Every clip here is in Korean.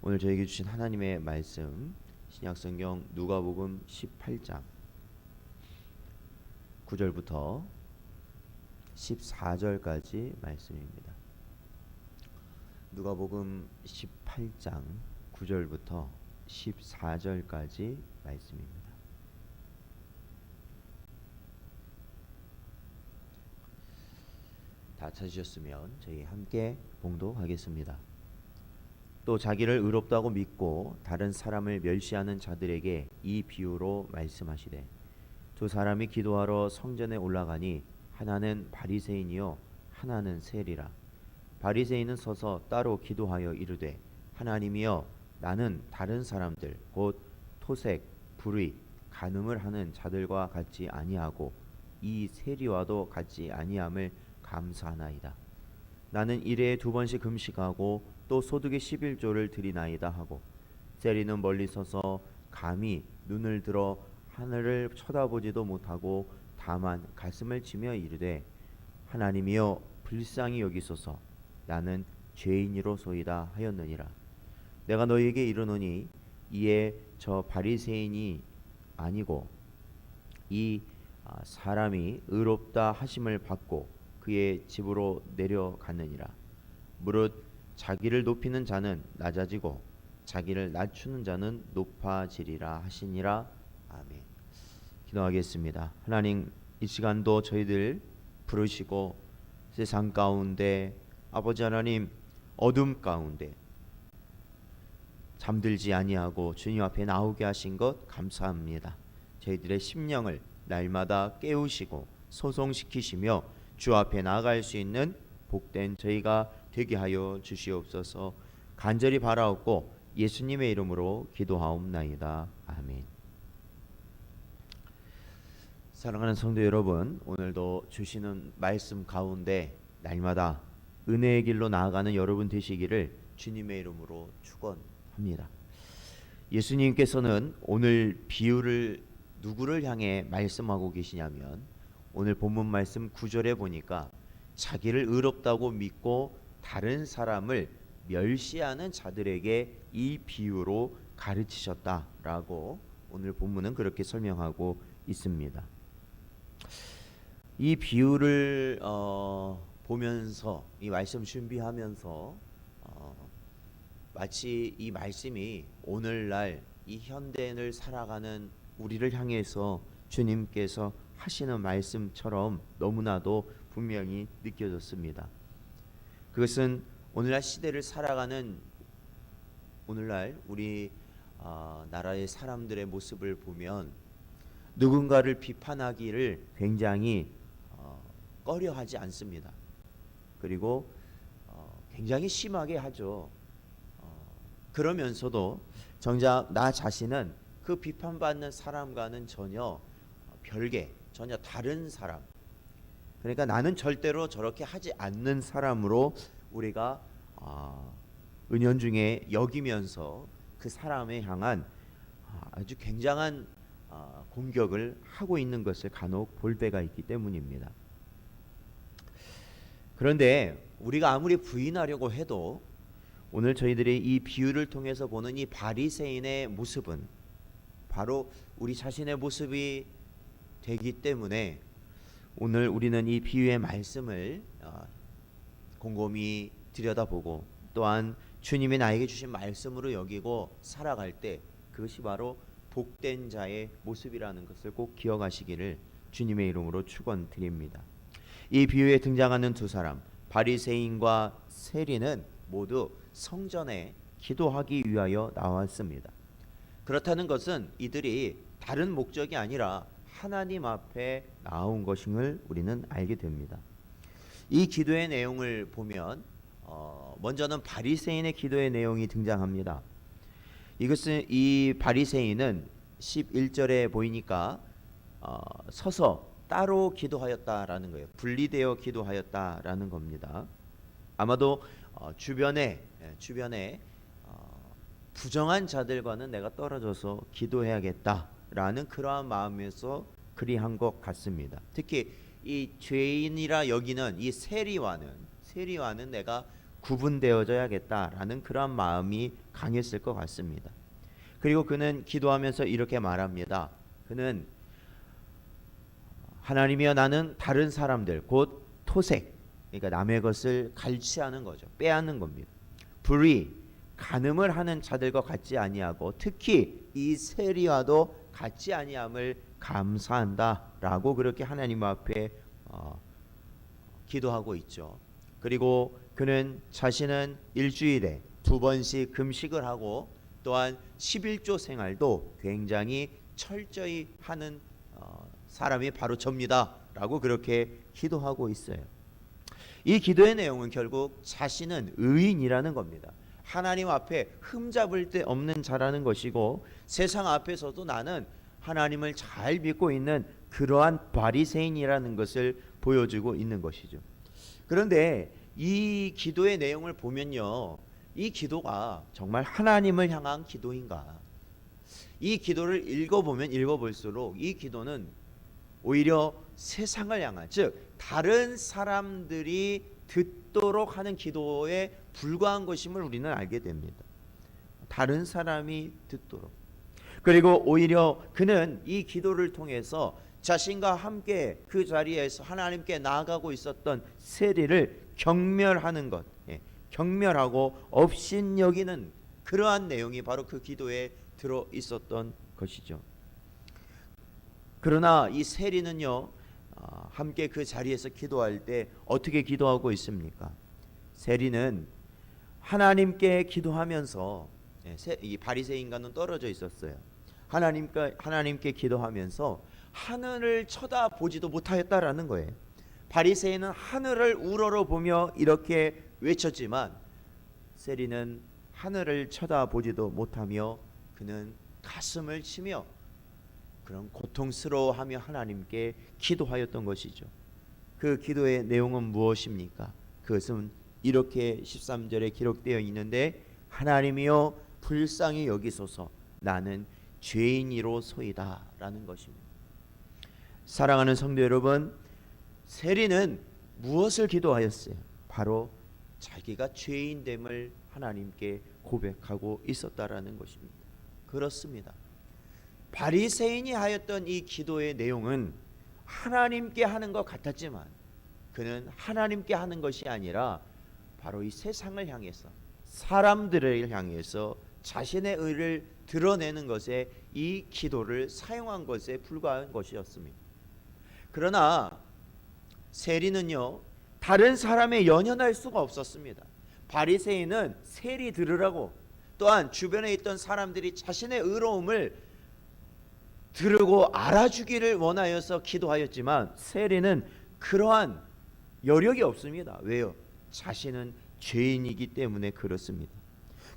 오늘 저에게 주신 하나님의 말씀 신약성경 누가복음 18장 9절부터 14절까지 말씀입니다. 누가복음 18장 9절부터 14절까지 말씀입니다. 다 찾으셨으면 저희 함께 봉독하겠습니다. 또 자기를 의롭다고 믿고 다른 사람을 멸시하는 자들에게 이 비유로 말씀하시되, 두 사람이 기도하러 성전에 올라가니 하나는 바리새인이요 하나는 세리라. 바리새인은 서서 따로 기도하여 이르되, 하나님이여, 나는 다른 사람들 곧 토색, 불의, 간음을 하는 자들과 같지 아니하고 이 세리와도 같지 아니함을 감사하나이다. 나는 일에 2번씩 금식하고 또 소득의 11조를 드리나이다 하고, 세리는 멀리 서서 감히 눈을 들어 하늘을 쳐다보지도 못하고 다만 가슴을 치며 이르되, 하나님이여, 불쌍히 여기소서, 나는 죄인이로소이다 하였느니라. 내가 너희에게 이르노니 이에 저 바리새인이 아니고 이 사람이 의롭다 하심을 받고 그의 집으로 내려갔느니라. 무릇 자기를 높이는 자는 낮아지고 자기를 낮추는 자는 높아지리라 하시니라. 아멘. 기도하겠습니다. 하나님, 이 시간도 저희들 부르시고 세상 가운데, 아버지 하나님, 어둠 가운데 잠들지 아니하고 주님 앞에 나오게 하신 것 감사합니다. 저희들의 심령을 날마다 깨우시고 소송시키시며 주 앞에 나아갈 수 있는 복된 저희가 되게 하여 주시옵소서. 간절히 바라옵고 예수님의 이름으로 기도하옵나이다. 아멘. 사랑하는 성도 여러분, 오늘도 주시는 말씀 가운데 날마다 은혜의 길로 나아가는 여러분 되시기를 주님의 이름으로 축원합니다. 예수님께서는 오늘 비유를 누구를 향해 말씀하고 계시냐면, 오늘 본문 말씀 9절에 보니까 자기를 의롭다고 믿고 다른 사람을 멸시하는 자들에게 이 비유로 가르치셨다라고 오늘 본문은 그렇게 설명하고 있습니다. 이 비유를 보면서, 이 말씀 준비하면서 마치 이 말씀이 오늘날 이 현대인을 살아가는 우리를 향해서 주님께서 하시는 말씀처럼 너무나도 분명히 느껴졌습니다. 그것은 오늘날 시대를 살아가는 오늘날 우리 나라의 사람들의 모습을 보면 누군가를 비판하기를 굉장히 꺼려하지 않습니다. 그리고 굉장히 심하게 하죠. 그러면서도 정작 나 자신은 그 비판받는 사람과는 전혀 별개, 전혀 다른 사람, 그러니까 나는 절대로 저렇게 하지 않는 사람으로 우리가 은연중에 여기면서 그 사람에 향한 아주 굉장한 공격을 하고 있는 것을 간혹 볼 때가 있기 때문입니다. 그런데 우리가 아무리 부인하려고 해도 오늘 저희들이 이 비유를 통해서 보는 이 바리새인의 모습은 바로 우리 자신의 모습이 되기 때문에 오늘 우리는 이 비유의 말씀을 곰곰이 들여다보고 또한 주님이 나에게 주신 말씀으로 여기고 살아갈 때 그것이 바로 복된 자의 모습이라는 것을 꼭 기억하시기를 주님의 이름으로 축원드립니다. 이 비유에 등장하는 두 사람, 바리새인과 세리는 모두 성전에 기도하기 위하여 나왔습니다. 그렇다는 것은 이들이 다른 목적이 아니라 하나님 앞에 나온 것임을 우리는 알게 됩니다. 이 기도의 내용을 보면 먼저는 바리새인의 기도의 내용이 등장합니다. 이것은 이 바리새인은 11절에 보이니까 서서 따로 기도하였다라는 거예요. 분리되어 기도하였다라는 겁니다. 아마도 주변에 부정한 자들과는 내가 떨어져서 기도해야겠다라는 그러한 마음에서 그리한 것 같습니다. 특히 이 죄인이라 여기는 이 세리와는 내가 구분되어져야겠다라는 그러한 마음이 강했을 것 같습니다. 그리고 그는 기도하면서 이렇게 말합니다. 그는 하나님이여 나는 다른 사람들 곧 토색, 그러니까 남의 것을 갈취하는 거죠. 빼앗는 겁니다. 불의, 간음을 하는 자들과 같지 아니하고 특히 이 세리와도 같지 아니함을 감사한다라고 그렇게 하나님 앞에 기도하고 있죠. 그리고 그는 자신은 일주일에 2번씩 금식을 하고 또한 11조 생활도 굉장히 철저히 하는 사람이 바로 접니다라고 그렇게 기도하고 있어요. 이 기도의 내용은 결국 자신은 의인이라는 겁니다. 하나님 앞에 흠잡을 데 없는 자라는 것이고 세상 앞에서도 나는 하나님을 잘 믿고 있는 그러한 바리새인이라는 것을 보여주고 있는 것이죠. 그런데 이 기도의 내용을 보면요, 이 기도가 정말 하나님을 향한 기도인가? 이 기도를 읽어보면 읽어볼수록 이 기도는 오히려 세상을 향한, 즉 다른 사람들이 듣도록 하는 기도에 불과한 것임을 우리는 알게 됩니다. 다른 사람이 듣도록. 그리고 오히려 그는 이 기도를 통해서 자신과 함께 그 자리에서 하나님께 나아가고 있었던 세리를 경멸하는 것, 경멸하고 업신여기는 그러한 내용이 바로 그 기도에 들어 있었던 것이죠. 그러나 이 세리는요, 함께 그 자리에서 기도할 때 어떻게 기도하고 있습니까? 세리는 하나님께 기도하면서, 이 바리새인과는 떨어져 있었어요. 하나님께 기도하면서 하늘을 쳐다보지도 못하였다라는 거예요. 바리새인은 하늘을 우러러보며 이렇게 외쳤지만 세리는 하늘을 쳐다보지도 못하며 그는 가슴을 치며 그런 고통스러워하며 하나님께 기도하였던 것이죠. 그 기도의 내용은 무엇입니까? 그것은 이렇게 13절에 기록되어 있는데 하나님이여 불쌍히 여기소서 나는 죄인이로소이다 라는 것입니다. 사랑하는 성도 여러분, 세리는 무엇을 기도하였어요? 바로 자기가 죄인됨을 하나님께 고백하고 있었다라는 것입니다. 그렇습니다. 바리새인이 하였던 이 기도의 내용은 하나님께 하는 것 같았지만 그는 하나님께 하는 것이 아니라 바로 이 세상을 향해서, 사람들을 향해서 자신의 의를 드러내는 것에 이 기도를 사용한 것에 불과한 것이었습니다. 그러나 세리는요, 다른 사람에 연연할 수가 없었습니다. 바리새인은 세리 들으라고, 또한 주변에 있던 사람들이 자신의 의로움을 들으고 알아주기를 원하여서 기도하였지만 세리는 그러한 여력이 없습니다. 왜요? 자신은 죄인이기 때문에 그렇습니다.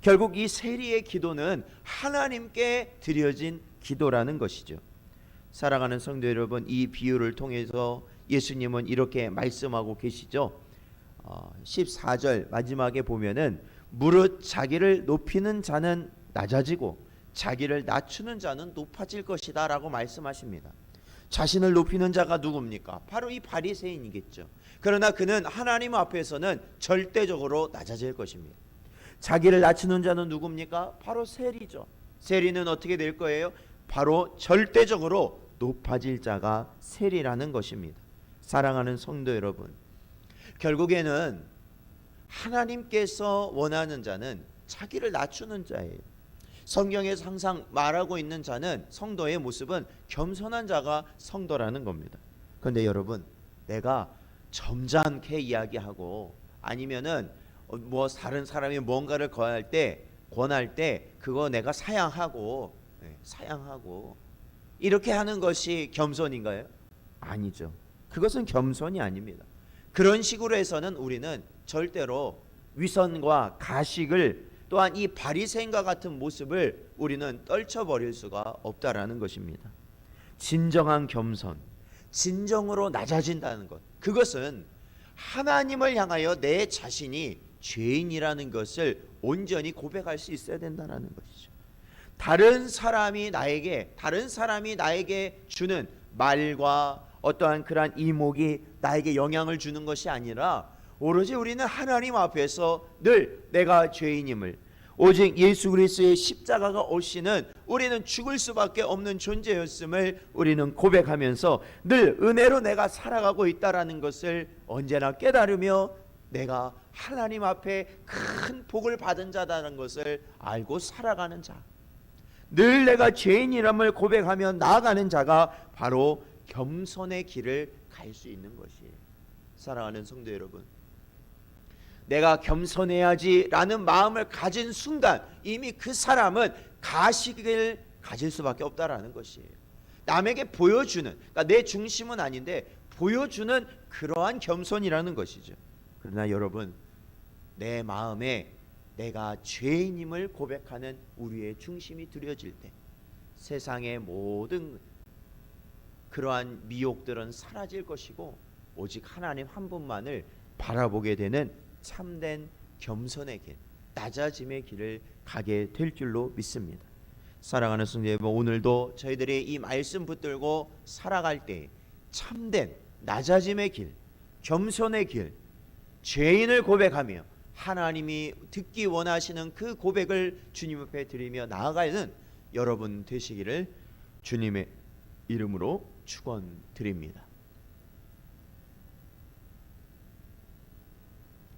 결국 이 세리의 기도는 하나님께 드려진 기도라는 것이죠. 사랑하는 성도 여러분, 이 비유를 통해서 예수님은 이렇게 말씀하고 계시죠. 14절 마지막에 보면은 무릇 자기를 높이는 자는 낮아지고 자기를 낮추는 자는 높아질 것이다 라고 말씀하십니다. 자신을 높이는 자가 누굽니까? 바로 이 바리새인이겠죠. 그러나 그는 하나님 앞에서는 절대적으로 낮아질 것입니다. 자기를 낮추는 자는 누굽니까? 바로 세리죠. 세리는 어떻게 될 거예요? 바로 절대적으로 높아질 자가 세리라는 것입니다. 사랑하는 성도 여러분, 결국에는 하나님께서 원하는 자는 자기를 낮추는 자예요. 성경에서 항상 말하고 있는 자는, 성도의 모습은 겸손한 자가 성도라는 겁니다. 그런데 여러분, 내가 점잖게 이야기하고 아니면은 다른 사람이 뭔가를 권할 때 그거 내가 사양하고 이렇게 하는 것이 겸손인가요? 아니죠. 그것은 겸손이 아닙니다. 그런 식으로 해서는 우리는 절대로 위선과 가식을, 또한 이 바리새인과 같은 모습을 우리는 떨쳐버릴 수가 없다라는 것입니다. 진정한 겸손, 진정으로 낮아진다는 것, 그것은 하나님을 향하여 내 자신이 죄인이라는 것을 온전히 고백할 수 있어야 된다는 것이죠. 다른 사람이 나에게 주는 말과 어떠한 그러한 이목이 나에게 영향을 주는 것이 아니라 오로지 우리는 하나님 앞에서 늘 내가 죄인임을, 오직 예수 그리스도의 십자가가 없이는 우리는 죽을 수밖에 없는 존재였음을 우리는 고백하면서 늘 은혜로 내가 살아가고 있다라는 것을 언제나 깨달으며 내가 하나님 앞에 큰 복을 받은 자라는 것을 알고 살아가는 자, 늘 내가 죄인이람을 고백하며 나아가는 자가 바로 겸손의 길을 갈 수 있는 것이에요. 사랑하는 성도 여러분, 내가 겸손해야지라는 마음을 가진 순간 이미 그 사람은 가식을 가질 수밖에 없다라는 것이에요. 남에게 보여주는, 그러니까 내 중심은 아닌데 보여주는 그러한 겸손이라는 것이죠. 그러나 여러분, 내 마음에 내가 죄인임을 고백하는 우리의 중심이 들여질 때 세상의 모든 그러한 미혹들은 사라질 것이고 오직 하나님 한 분만을 바라보게 되는 참된 겸손의 길, 낮아짐의 길을 가게 될 줄로 믿습니다. 사랑하는 성도 여러분, 오늘도 저희들이 이 말씀 붙들고 살아갈 때 참된 낮아짐의 길, 겸손의 길, 죄인을 고백하며 하나님이 듣기 원하시는 그 고백을 주님 앞에 드리며 나아가는 여러분 되시기를 주님의 이름으로 축원드립니다.